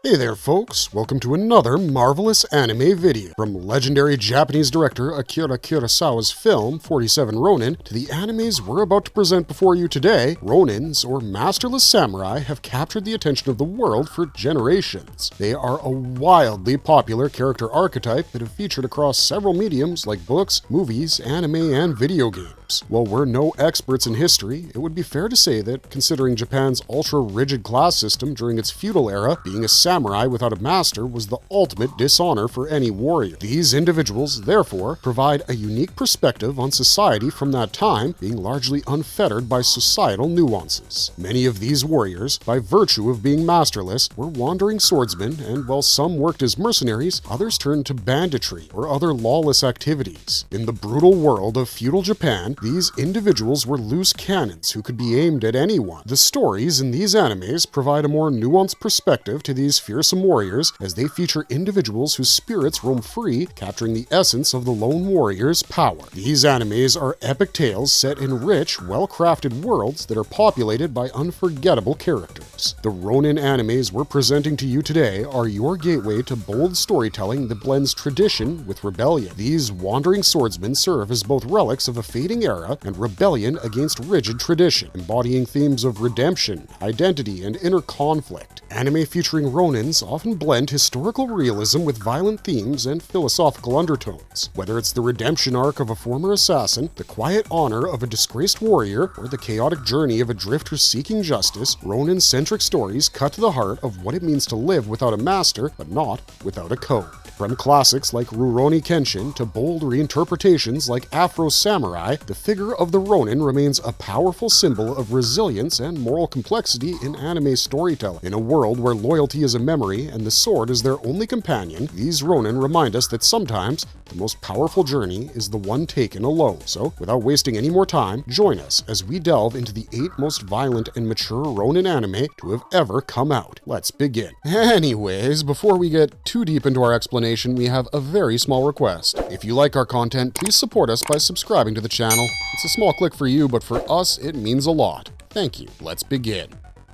Hey there folks, welcome to another marvelous anime video. From legendary Japanese director Akira Kurosawa's film 47 Ronin to the animes we're about to present before you today, Ronins, or Masterless Samurai, have captured the attention of the world for generations. They are a wildly popular character archetype that have featured across several mediums like books, movies, anime, and video games. While we're no experts in history, it would be fair to say that, considering Japan's ultra-rigid class system during its feudal era, being a samurai without a master was the ultimate dishonor for any warrior. These individuals, therefore, provide a unique perspective on society from that time, being largely unfettered by societal nuances. Many of these warriors, by virtue of being masterless, were wandering swordsmen, and while some worked as mercenaries, others turned to banditry or other lawless activities. In the brutal world of feudal Japan, these individuals were loose cannons who could be aimed at anyone. The stories in these animes provide a more nuanced perspective to these fearsome warriors, as they feature individuals whose spirits roam free, capturing the essence of the lone warrior's power. These animes are epic tales set in rich, well-crafted worlds that are populated by unforgettable characters. The Ronin animes we're presenting to you today are your gateway to bold storytelling that blends tradition with rebellion. These wandering swordsmen serve as both relics of a fading era and rebellion against rigid tradition, embodying themes of redemption, identity, and inner conflict. Anime featuring Ronins often blend historical realism with violent themes and philosophical undertones. Whether it's the redemption arc of a former assassin, the quiet honor of a disgraced warrior, or the chaotic journey of a drifter seeking justice, Ronin-centric stories cut to the heart of what it means to live without a master, but not without a code. From classics like Rurouni Kenshin to bold reinterpretations like Afro Samurai, the figure of the Ronin remains a powerful symbol of resilience and moral complexity in anime storytelling. In a world where loyalty is a memory and the sword is their only companion, these Ronin remind us that sometimes the most powerful journey is the one taken alone. So, without wasting any more time, join us as we delve into the 8 most violent and mature Ronin anime to have ever come out. Let's begin. Anyways, before we get too deep into our explanation, we have a very small request. If you like our content, please support us by subscribing to the channel. It's a small click for you, but for us, it means a lot. Thank you. Let's begin.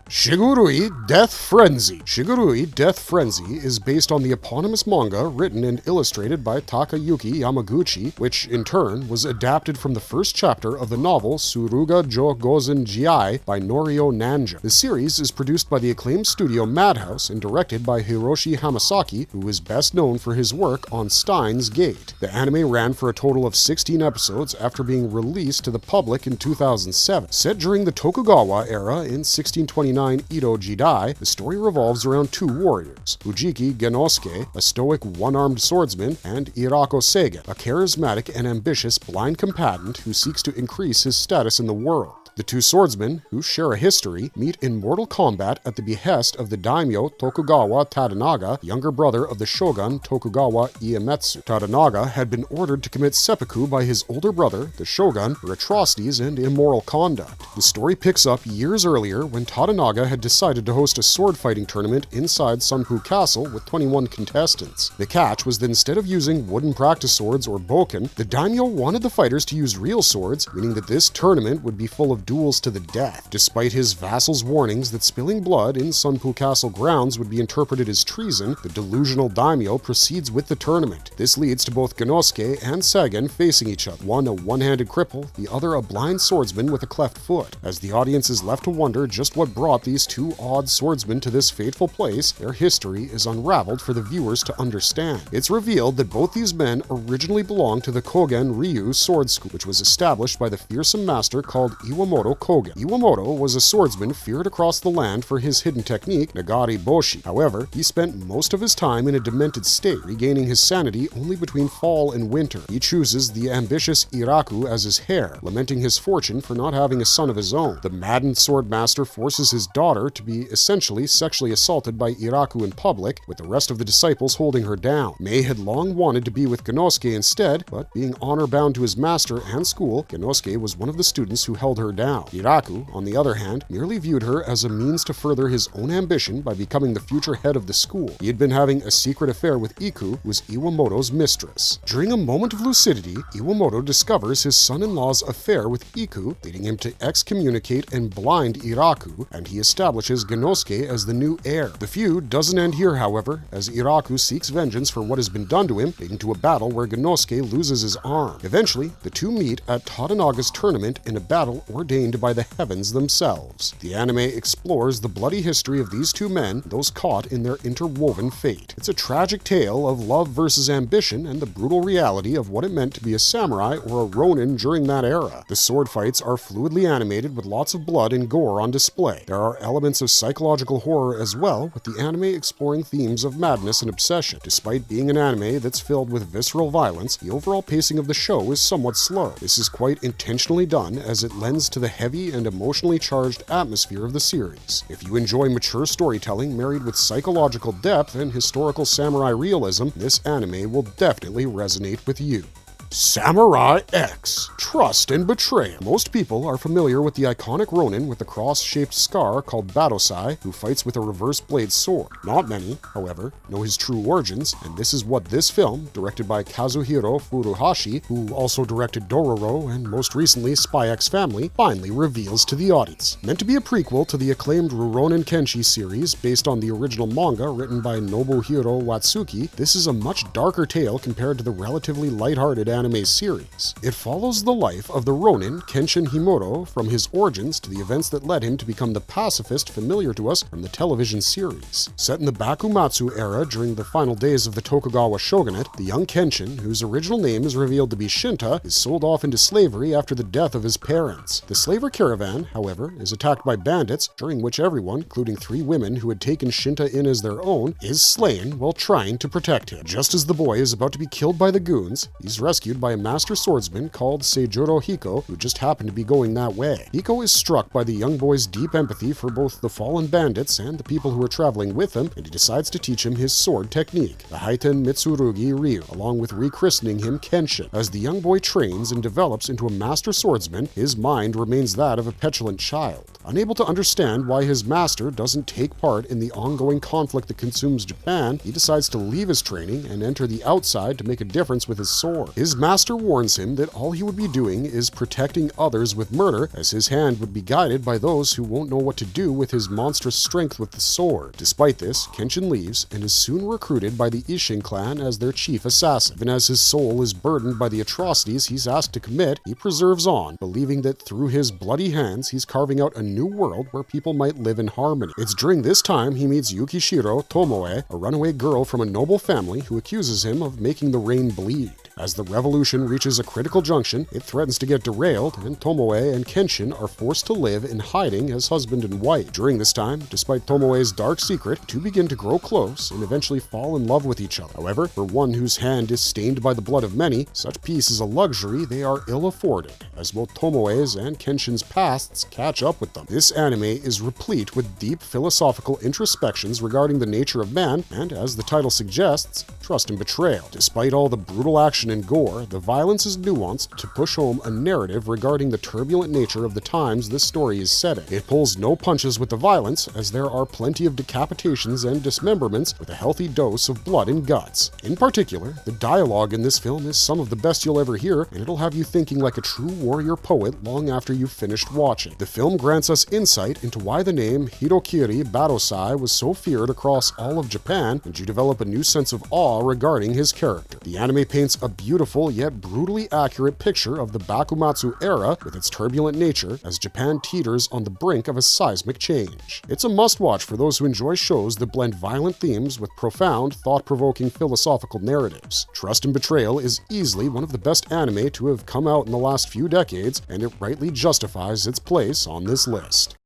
Shigurui Death Frenzy. Shigurui Death Frenzy is based on the eponymous manga written and illustrated by Takayuki Yamaguchi, which in turn was adapted from the first chapter of the novel Suruga Jo Gozen Jiai by Norio Nanja. The series is produced by the acclaimed studio Madhouse and directed by Hiroshi Hamasaki, who is best known for his work on Steins Gate. The anime ran for a total of 16 episodes after being released to the public in 2007. Set during the Tokugawa era in 1629 Edo Jidai, the story revolves around 2 warriors, Ujiki Genosuke, a stoic one-armed swordsman, and Irako Seigen, a charismatic and ambitious blind combatant who seeks to increase his status in the world. The 2 swordsmen, who share a history, meet in mortal combat at the behest of the daimyo Tokugawa Tadanaga, younger brother of the shogun Tokugawa Iemitsu. Tadanaga had been ordered to commit seppuku by his older brother, the shogun, for atrocities and immoral conduct. The story picks up years earlier when Tadanaga had decided to host a sword fighting tournament inside Sunpu Castle with 21 contestants. The catch was that instead of using wooden practice swords or bokken, the daimyo wanted the fighters to use real swords, meaning that this tournament would be full of duels to the death. Despite his vassals' warnings that spilling blood in Sunpu Castle grounds would be interpreted as treason, the delusional daimyo proceeds with the tournament. This leads to both Genosuke and Seigen facing each other, one a one-handed cripple, the other a blind swordsman with a cleft foot. As the audience is left to wonder just what brought these 2 odd swordsmen to this fateful place, their history is unraveled for the viewers to understand. It's revealed that both these men originally belonged to the Kogen Ryu sword school, which was established by the fearsome master called Iwamoto Kogen. Iwamoto was a swordsman feared across the land for his hidden technique, Nagari Boshi. However, he spent most of his time in a demented state, regaining his sanity only between fall and winter. He chooses the ambitious Iraku as his heir, lamenting his fortune for not having a son of his own. The maddened swordmaster forces his daughter to be essentially sexually assaulted by Iraku in public, with the rest of the disciples holding her down. Mei had long wanted to be with Genosuke instead, but being honor-bound to his master and school, Genosuke was one of the students who held her down. down. Hiraku, on the other hand, merely viewed her as a means to further his own ambition by becoming the future head of the school. He had been having a secret affair with Iku, who was Iwamoto's mistress. During a moment of lucidity, Iwamoto discovers his son-in-law's affair with Iku, leading him to excommunicate and blind Iraku, and he establishes Genosuke as the new heir. The feud doesn't end here, however, as Iraku seeks vengeance for what has been done to him, leading to a battle where Genosuke loses his arm. Eventually, the two meet at Todonaga's tournament in a battle ordained by the heavens themselves. The anime explores the bloody history of these two men, those caught in their interwoven fate. It's a tragic tale of love versus ambition and the brutal reality of what it meant to be a samurai or a Ronin during that era. The sword fights are fluidly animated with lots of blood and gore on display. There are elements of psychological horror as well, with the anime exploring themes of madness and obsession. Despite being an anime that's filled with visceral violence, the overall pacing of the show is somewhat slow. This is quite intentionally done as it lends to the heavy and emotionally charged atmosphere of the series. If you enjoy mature storytelling married with psychological depth and historical samurai realism, this anime will definitely resonate with you. Samurai X, Trust and Betrayal. Most people are familiar with the iconic Ronin with the cross-shaped scar called Badosai, who fights with a reverse blade sword. Not many, however, know his true origins, and this is what this film, directed by Kazuhiro Furuhashi, who also directed Dororo and most recently Spy X Family, finally reveals to the audience. Meant to be a prequel to the acclaimed Rurouni Kenshi series based on the original manga written by Nobuhiro Watsuki, this is a much darker tale compared to the relatively lighthearted anime series. It follows the life of the Ronin Kenshin Himuro from his origins to the events that led him to become the pacifist familiar to us from the television series. Set in the Bakumatsu era during the final days of the Tokugawa shogunate, the young Kenshin, whose original name is revealed to be Shinta, is sold off into slavery after the death of his parents. The slaver caravan, however, is attacked by bandits, during which everyone, including 3 women who had taken Shinta in as their own, is slain while trying to protect him. Just as the boy is about to be killed by the goons, he's rescued by a master swordsman called Seijuro Hiko, who just happened to be going that way. Hiko is struck by the young boy's deep empathy for both the fallen bandits and the people who are traveling with him, and he decides to teach him his sword technique, the Haiten Mitsurugi Ryu, along with rechristening him Kenshin. As the young boy trains and develops into a master swordsman, his mind remains that of a petulant child. Unable to understand why his master doesn't take part in the ongoing conflict that consumes Japan, he decides to leave his training and enter the outside to make a difference with his sword. His master warns him that all he would be doing is protecting others with murder, as his hand would be guided by those who won't know what to do with his monstrous strength with the sword. Despite this, Kenshin leaves and is soon recruited by the Ishin clan as their chief assassin. Even as his soul is burdened by the atrocities he's asked to commit, he preserves on, believing that through his bloody hands he's carving out a new world where people might live in harmony. It's during this time he meets Yukishiro Tomoe, a runaway girl from a noble family who accuses him of making the rain bleed. As the revolution reaches a critical junction, it threatens to get derailed, and Tomoe and Kenshin are forced to live in hiding as husband and wife. During this time, despite Tomoe's dark secret, the two begin to grow close and eventually fall in love with each other. However, for one whose hand is stained by the blood of many, such peace is a luxury they are ill afforded, as both Tomoe's and Kenshin's pasts catch up with them. This anime is replete with deep philosophical introspections regarding the nature of man and, as the title suggests, trust and betrayal. Despite all the brutal action and gore, the violence is nuanced to push home a narrative regarding the turbulent nature of the times this story is set in. It pulls no punches with the violence, as there are plenty of decapitations and dismemberments with a healthy dose of blood and guts. In particular, the dialogue in this film is some of the best you'll ever hear, and it'll have you thinking like a true warrior poet long after you've finished watching. The film grants us insight into why the name Hirokiri Badosai was so feared across all of Japan, and you develop a new sense of awe regarding his character. The anime paints a beautiful yet brutally accurate picture of the Bakumatsu era with its turbulent nature as Japan teeters on the brink of a seismic change. It's a must-watch for those who enjoy shows that blend violent themes with profound, thought-provoking philosophical narratives. Trust and Betrayal is easily one of the best anime to have come out in the last few decades, and it rightly justifies its place on this list.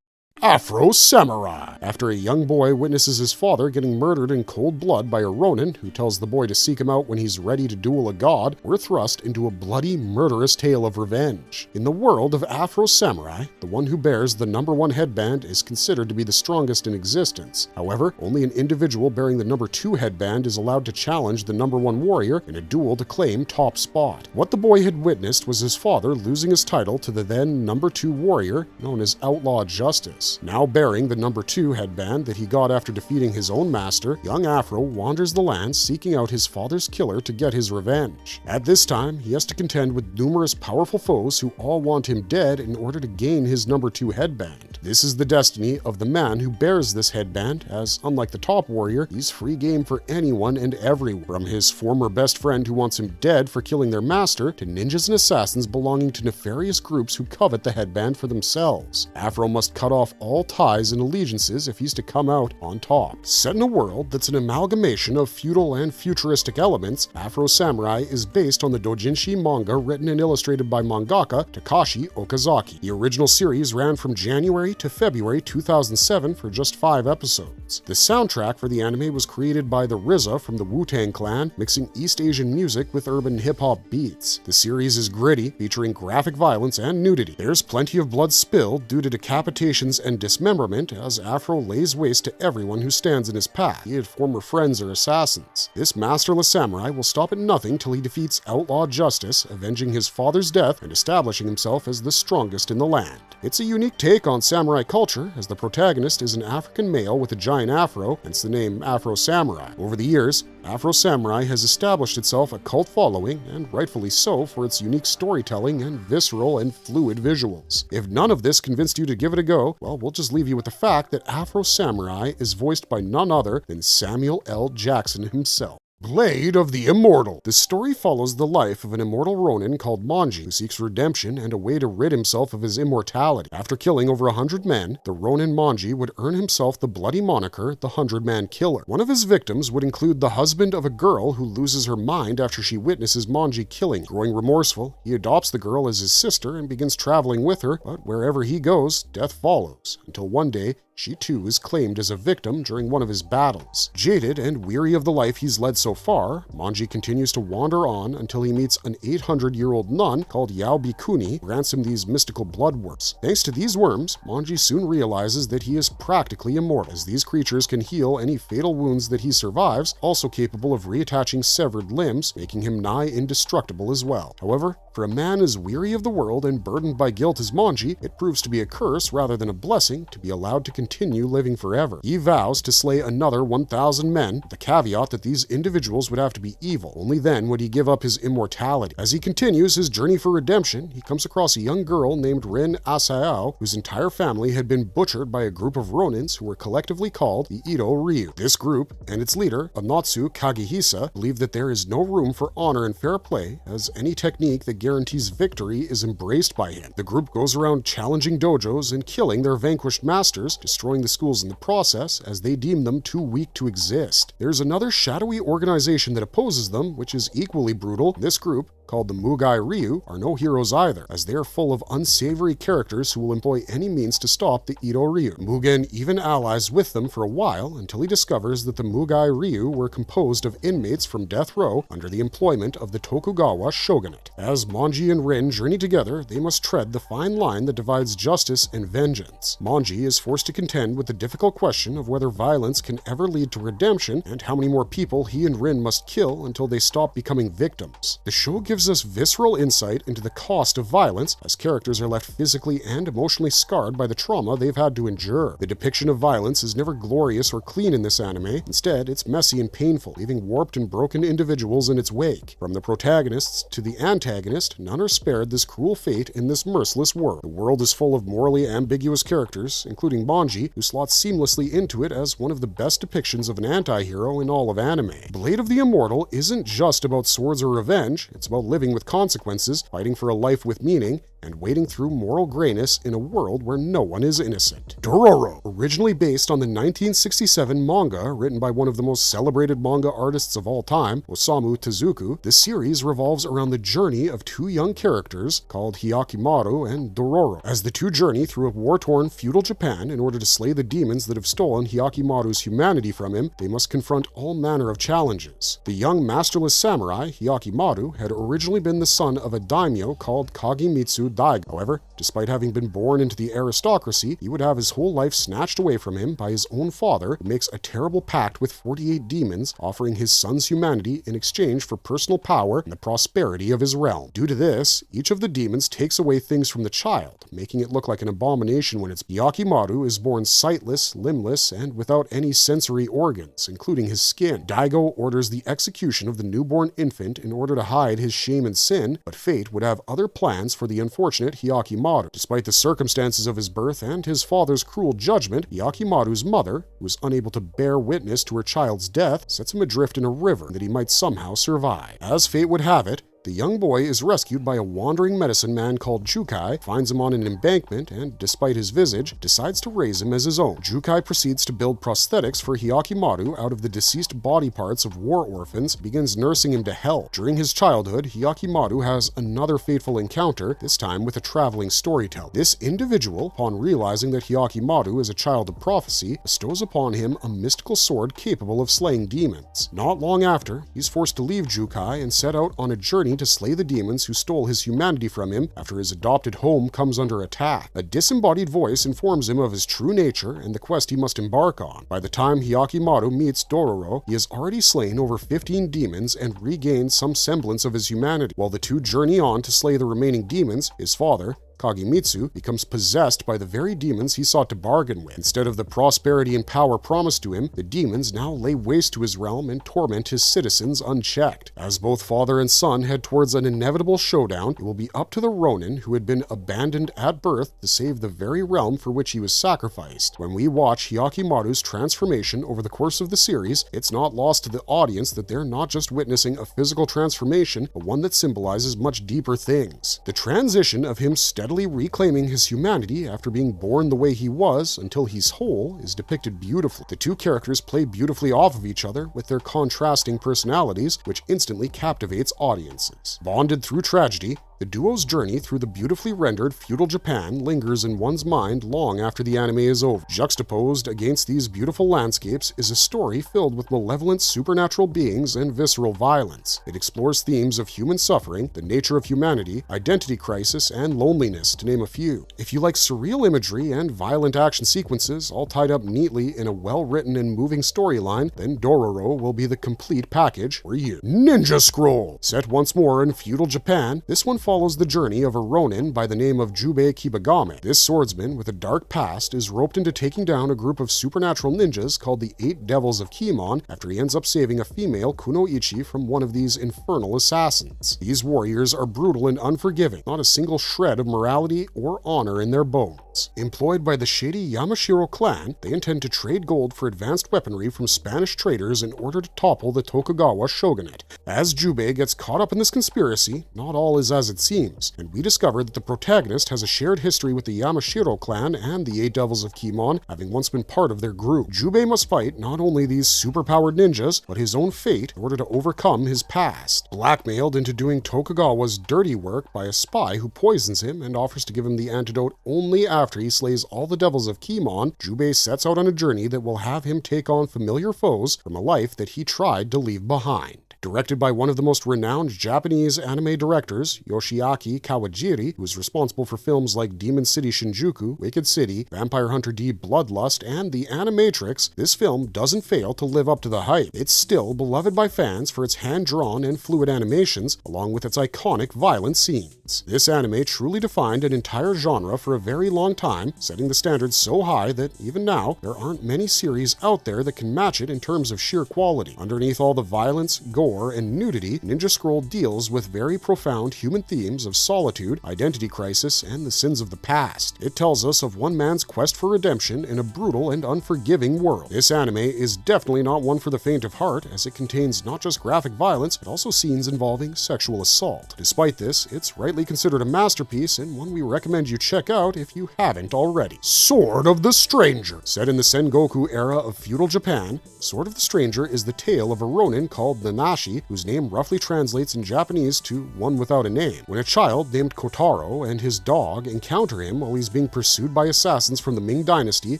Afro Samurai. After a young boy witnesses his father getting murdered in cold blood by a Ronin who tells the boy to seek him out when he's ready to duel a god, we're thrust into a bloody, murderous tale of revenge. In the world of Afro Samurai, the one who bears the #1 headband is considered to be the strongest in existence. However, only an individual bearing the #2 headband is allowed to challenge the #1 warrior in a duel to claim top spot. What the boy had witnessed was his father losing his title to the then #2 warrior known as Outlaw Justice. Now bearing the #2 headband that he got after defeating his own master, young Afro wanders the land seeking out his father's killer to get his revenge. At this time, he has to contend with numerous powerful foes who all want him dead in order to gain his #2 headband. This is the destiny of the man who bears this headband, as unlike the top warrior, he's free game for anyone and everyone, from his former best friend who wants him dead for killing their master, to ninjas and assassins belonging to nefarious groups who covet the headband for themselves. Afro must cut off all ties and allegiances if he's to come out on top. Set in a world that's an amalgamation of feudal and futuristic elements, Afro Samurai is based on the doujinshi manga written and illustrated by mangaka Takashi Okazaki. The original series ran from January to February 2007 for just 5 episodes. The soundtrack for the anime was created by the RZA from the Wu-Tang Clan, mixing East Asian music with urban hip-hop beats. The series is gritty, featuring graphic violence and nudity. There's plenty of blood spilled due to decapitations and dismemberment as Afro lays waste to everyone who stands in his path, be it former friends or assassins. This masterless samurai will stop at nothing till he defeats Outlaw Justice, avenging his father's death and establishing himself as the strongest in the land. It's a unique take on samurai culture, as the protagonist is an African male with a giant afro, hence the name Afro Samurai. Over the years, Afro Samurai has established itself a cult following, and rightfully so, for its unique storytelling and visceral and fluid visuals. If none of this convinced you to give it a go, well, we'll just leave you with the fact that Afro Samurai is voiced by none other than Samuel L. Jackson himself. Blade of the Immortal. The story follows the life of an immortal Ronin called Manji, who seeks redemption and a way to rid himself of his immortality. After killing over 100 men, the Ronin Manji would earn himself the bloody moniker, the 100-Man Killer. One of his victims would include the husband of a girl who loses her mind after she witnesses Manji killing. Growing remorseful, he adopts the girl as his sister and begins traveling with her, but wherever he goes, death follows, until one day, she too is claimed as a victim during one of his battles. Jaded and weary of the life he's led so far, Manji continues to wander on until he meets an 800-year-old nun called Yao Bikuni, who grants him these mystical blood worms. Thanks to these worms, Manji soon realizes that he is practically immortal, as these creatures can heal any fatal wounds that he survives, also capable of reattaching severed limbs, making him nigh indestructible as well. However, for a man as weary of the world and burdened by guilt as Manji, it proves to be a curse rather than a blessing to be allowed to continue living forever. He vows to slay another 1,000 men, the caveat that these individuals would have to be evil. Only then would he give up his immortality. As he continues his journey for redemption, he comes across a young girl named Rin Asao, whose entire family had been butchered by a group of Ronins who were collectively called the Ito Ryu. This group, and its leader, Onatsu Kagehisa, believe that there is no room for honor and fair play, as any technique that guarantees victory is embraced by him. The group goes around challenging dojos and killing their vanquished masters, destroying the schools in the process as they deem them too weak to exist. There's another shadowy organization that opposes them, which is equally brutal. This group, called the Mugai Ryu, are no heroes either, as they are full of unsavory characters who will employ any means to stop the Ito Ryu. Mugen even allies with them for a while until he discovers that the Mugai Ryu were composed of inmates from death row under the employment of the Tokugawa shogunate. As Manji and Rin journey together, they must tread the fine line that divides justice and vengeance. Manji is forced to contend with the difficult question of whether violence can ever lead to redemption and how many more people he and Rin must kill until they stop becoming victims. The show gives us visceral insight into the cost of violence, as characters are left physically and emotionally scarred by the trauma they've had to endure. The depiction of violence is never glorious or clean in this anime. Instead, it's messy and painful, leaving warped and broken individuals in its wake. From the protagonists to the antagonist, none are spared this cruel fate in this merciless world. The world is full of morally ambiguous characters, including Manji, who slots seamlessly into it as one of the best depictions of an anti-hero in all of anime. Blade of the Immortal isn't just about swords or revenge, it's about living with consequences, fighting for a life with meaning, and wading through moral grayness in a world where no one is innocent. Dororo, originally based on the 1967 manga written by one of the most celebrated manga artists of all time, Osamu Tezuka, the series revolves around the journey of two young characters called Hyakimaru and Dororo. As the two journey through a war-torn feudal Japan in order to slay the demons that have stolen Hyakimaru's humanity from him, they must confront all manner of challenges. The young Masterless Samurai, Hyakimaru, had originally been the son of a daimyo called Kagemitsu Daigo. However, despite having been born into the aristocracy, he would have his whole life snatched away from him by his own father, who makes a terrible pact with 48 demons, offering his son's humanity in exchange for personal power and the prosperity of his realm. Due to this, each of the demons takes away things from the child, making it look like an abomination when Hyakimaru is born sightless, limbless, and without any sensory organs, including his skin. Daigo orders the execution of the newborn infant in order to hide his shame and sin, but fate would have other plans for the unfortunate Hyakimaru. Despite the circumstances of his birth and his father's cruel judgment, Hyakimaru's mother, who is unable to bear witness to her child's death, sets him adrift in a river that he might somehow survive. As fate would have it, the young boy is rescued by a wandering medicine man called Jukai, finds him on an embankment, and, despite his visage, decides to raise him as his own. Jukai proceeds to build prosthetics for Hyakimaru out of the deceased body parts of war orphans, begins nursing him to health. During his childhood, Hyakimaru has another fateful encounter, this time with a traveling storyteller. This individual, upon realizing that Hyakimaru is a child of prophecy, bestows upon him a mystical sword capable of slaying demons. Not long after, he's forced to leave Jukai and set out on a journey to slay the demons who stole his humanity from him after his adopted home comes under attack. A disembodied voice informs him of his true nature and the quest he must embark on. By the time Hyakimaru meets Dororo, he has already slain over 15 demons and regained some semblance of his humanity. While the two journey on to slay the remaining demons, his father, Kagemitsu, becomes possessed by the very demons he sought to bargain with. Instead of the prosperity and power promised to him, the demons now lay waste to his realm and torment his citizens unchecked. As both father and son head towards an inevitable showdown, it will be up to the Ronin, who had been abandoned at birth, to save the very realm for which he was sacrificed. When we watch Hyakimaru's transformation over the course of the series, it's not lost to the audience that they're not just witnessing a physical transformation, but one that symbolizes much deeper things. The transition of him steadily reclaiming his humanity after being born the way he was until he's whole is depicted beautifully. The two characters play beautifully off of each other with their contrasting personalities, which instantly captivates audiences. Bonded through tragedy, the duo's journey through the beautifully rendered feudal Japan lingers in one's mind long after the anime is over. Juxtaposed against these beautiful landscapes is a story filled with malevolent supernatural beings and visceral violence. It explores themes of human suffering, the nature of humanity, identity crisis, and loneliness, to name a few. If you like surreal imagery and violent action sequences all tied up neatly in a well-written and moving storyline, then Dororo will be the complete package for you. Ninja Scroll! Set once more in feudal Japan, this one follows the journey of a Ronin by the name of Jubei Kibagame. This swordsman with a dark past is roped into taking down a group of supernatural ninjas called the Eight Devils of Kimon after he ends up saving a female kunoichi from one of these infernal assassins. These warriors are brutal and unforgiving, not a single shred of morality or honor in their bones. Employed by the shady Yamashiro clan, they intend to trade gold for advanced weaponry from Spanish traders in order to topple the Tokugawa shogunate. As Jubei gets caught up in this conspiracy, not all is as it seems, and we discover that the protagonist has a shared history with the Yamashiro clan and the Eight Devils of Kimon, having once been part of their group. Jubei must fight not only these superpowered ninjas, but his own fate in order to overcome his past. Blackmailed into doing Tokugawa's dirty work by a spy who poisons him and offers to give him the antidote only after he slays all the devils of Kimon, Jubei sets out on a journey that will have him take on familiar foes from a life that he tried to leave behind. Directed by one of the most renowned Japanese anime directors, Yoshiaki Kawajiri, who is responsible for films like Demon City Shinjuku, Wicked City, Vampire Hunter D Bloodlust, and The Animatrix, this film doesn't fail to live up to the hype. It's still beloved by fans for its hand-drawn and fluid animations, along with its iconic violent scenes. This anime truly defined an entire genre for a very long time, setting the standards so high that even now, there aren't many series out there that can match it in terms of sheer quality. Underneath all the violence, gore, and nudity, Ninja Scroll deals with very profound human themes of solitude, identity crisis, and the sins of the past. It tells us of one man's quest for redemption in a brutal and unforgiving world. This anime is definitely not one for the faint of heart, as it contains not just graphic violence, but also scenes involving sexual assault. Despite this, it's rightly widely considered a masterpiece and one we recommend you check out if you haven't already. Sword of the Stranger. Set in the Sengoku era of feudal Japan, Sword of the Stranger is the tale of a Ronin called Nanashi, whose name roughly translates in Japanese to one without a name. When a child named Kotaro and his dog encounter him while he's being pursued by assassins from the Ming Dynasty,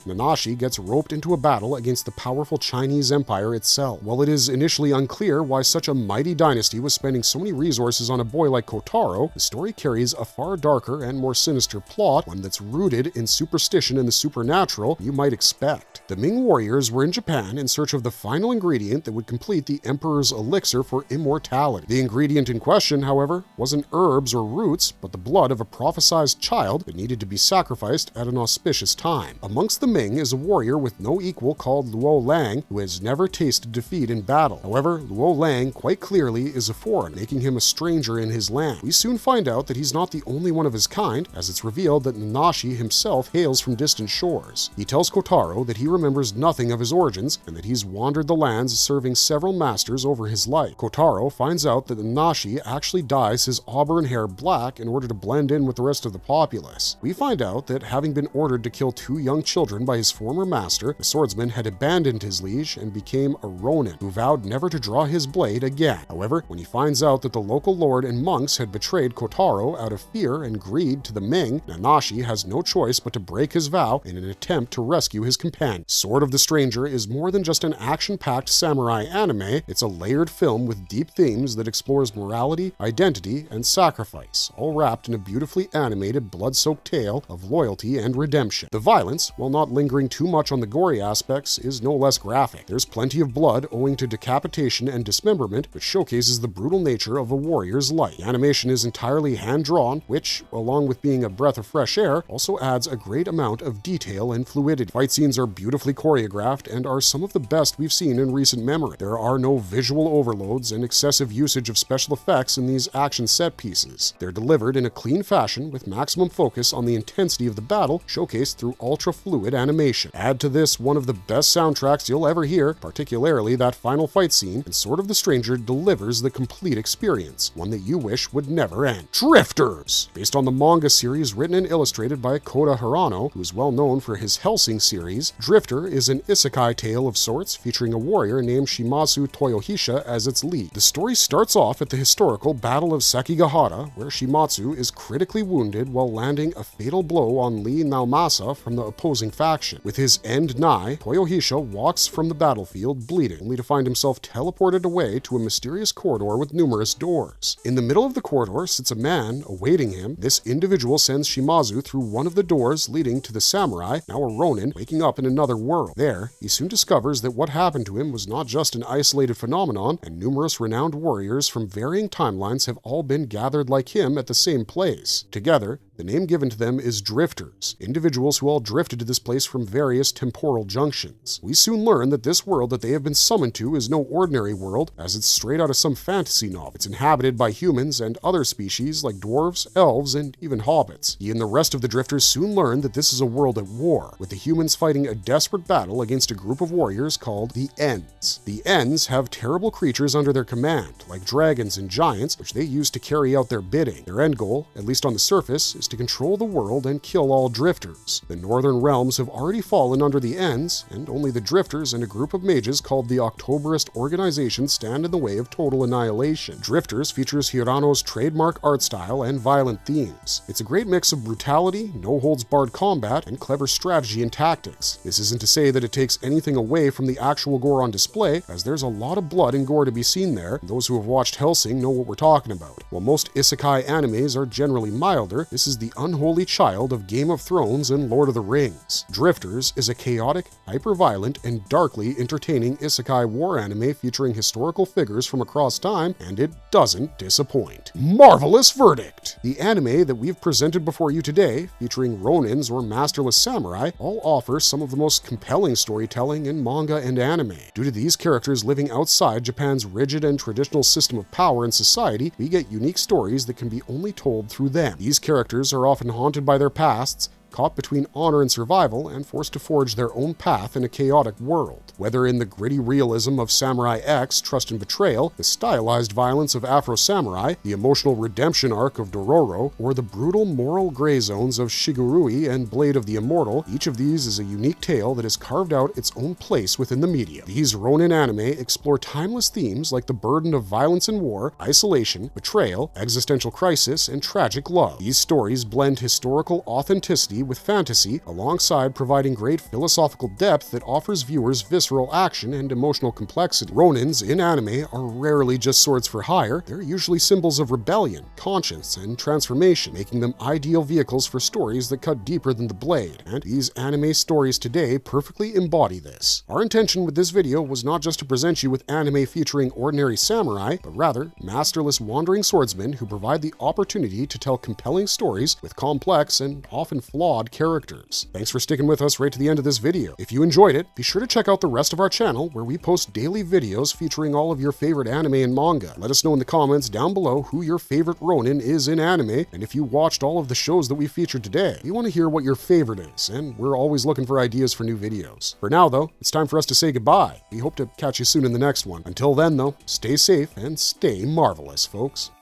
Nanashi gets roped into a battle against the powerful Chinese Empire itself. While it is initially unclear why such a mighty dynasty was spending so many resources on a boy like Kotaro, the story carries a far darker and more sinister plot, one that's rooted in superstition and the supernatural you might expect. The Ming warriors were in Japan in search of the final ingredient that would complete the emperor's elixir for immortality. The ingredient in question, however, wasn't herbs or roots, but the blood of a prophesized child that needed to be sacrificed at an auspicious time. Amongst the Ming is a warrior with no equal called Luo Lang, who has never tasted defeat in battle. However, Luo Lang quite clearly is a foreigner, making him a stranger in his land. We soon find out that he's not the only one of his kind, as it's revealed that Nanashi himself hails from distant shores. He tells Kotaro that he remembers nothing of his origins and that he's wandered the lands serving several masters over his life. Kotaro finds out that Nanashi actually dyes his auburn hair black in order to blend in with the rest of the populace. We find out that having been ordered to kill 2 young children by his former master, the swordsman had abandoned his liege and became a Ronin, who vowed never to draw his blade again. However, when he finds out that the local lord and monks had betrayed Kotaro out of fear and greed to the Ming, Nanashi has no choice but to break his vow in an attempt to rescue his companion. Sword of the Stranger is more than just an action-packed samurai anime, it's a layered film with deep themes that explores morality, identity, and sacrifice, all wrapped in a beautifully animated, blood-soaked tale of loyalty and redemption. The violence, while not lingering too much on the gory aspects, is no less graphic. There's plenty of blood owing to decapitation and dismemberment, which showcases the brutal nature of a warrior's life. The animation is entirely hand-drawn, which, along with being a breath of fresh air, also adds a great amount of detail and fluidity. Fight scenes are beautifully choreographed and are some of the best we've seen in recent memory. There are no visual overloads and excessive usage of special effects in these action set pieces. They're delivered in a clean fashion with maximum focus on the intensity of the battle, showcased through ultra-fluid animation. Add to this one of the best soundtracks you'll ever hear, particularly that final fight scene, and Sword of the Stranger delivers the complete experience, one that you wish would never end. Drifters! Based on the manga series written and illustrated by Kota Hirano, who is well known for his Hellsing series, Drifter is an isekai tale of sorts featuring a warrior named Shimazu Toyohisha as its lead. The story starts off at the historical Battle of Sekigahara, where Shimazu is critically wounded while landing a fatal blow on Lee Naomasa from the opposing faction. With his end nigh, Toyohisha walks from the battlefield bleeding, only to find himself teleported away to a mysterious corridor with numerous doors. In the middle of the corridor sits a man awaiting him. This individual sends Shimazu through one of the doors leading to the samurai, now a Ronin, waking up in another world. There, he soon discovers that what happened to him was not just an isolated phenomenon, and numerous renowned warriors from varying timelines have all been gathered like him at the same place. Together, the name given to them is Drifters, individuals who all drifted to this place from various temporal junctions. We soon learn that this world that they have been summoned to is no ordinary world, as it's straight out of some fantasy novel. It's inhabited by humans and other species like dwarves, elves, and even hobbits. He and the rest of the Drifters soon learn that this is a world at war, with the humans fighting a desperate battle against a group of warriors called the Ends. The Ends have terrible creatures under their command, like dragons and giants, which they use to carry out their bidding. Their end goal, at least on the surface, is to control the world and kill all drifters. The northern realms have already fallen under the Ends, and only the Drifters and a group of mages called the Octoberist Organization stand in the way of total annihilation. Drifters features Hirano's trademark art style and violent themes. It's a great mix of brutality, no-holds-barred combat, and clever strategy and tactics. This isn't to say that it takes anything away from the actual gore on display, as there's a lot of blood and gore to be seen there, and those who have watched Hellsing know what we're talking about. While most isekai animes are generally milder, this is the unholy child of Game of Thrones and Lord of the Rings. Drifters is a chaotic, hyper-violent, and darkly entertaining isekai war anime featuring historical figures from across time, and it doesn't disappoint. Marvelous Verdict! The anime that we've presented before you today, featuring Ronins or Masterless Samurai, all offer some of the most compelling storytelling in manga and anime. Due to these characters living outside Japan's rigid and traditional system of power and society, we get unique stories that can be only told through them. These characters are often haunted by their pasts, caught between honor and survival and forced to forge their own path in a chaotic world. Whether in the gritty realism of Samurai X, Trust and Betrayal, the stylized violence of Afro Samurai, the emotional redemption arc of Dororo, or the brutal moral gray zones of Shigurui and Blade of the Immortal, each of these is a unique tale that has carved out its own place within the media. These Ronin anime explore timeless themes like the burden of violence and war, isolation, betrayal, existential crisis, and tragic love. These stories blend historical authenticity with fantasy, alongside providing great philosophical depth that offers viewers visceral action and emotional complexity. Ronins in anime are rarely just swords for hire, they're usually symbols of rebellion, conscience, and transformation, making them ideal vehicles for stories that cut deeper than the blade, and these anime stories today perfectly embody this. Our intention with this video was not just to present you with anime featuring ordinary samurai, but rather masterless wandering swordsmen who provide the opportunity to tell compelling stories with complex and often flawed characters. Thanks for sticking with us right to the end of this video. If you enjoyed it, be sure to check out the rest of our channel where we post daily videos featuring all of your favorite anime and manga. Let us know in the comments down below who your favorite Ronin is in anime, and if you watched all of the shows that we featured today. We want to hear what your favorite is, and we're always looking for ideas for new videos. For now though, it's time for us to say goodbye. We hope to catch you soon in the next one. Until then though, stay safe and stay marvelous, folks.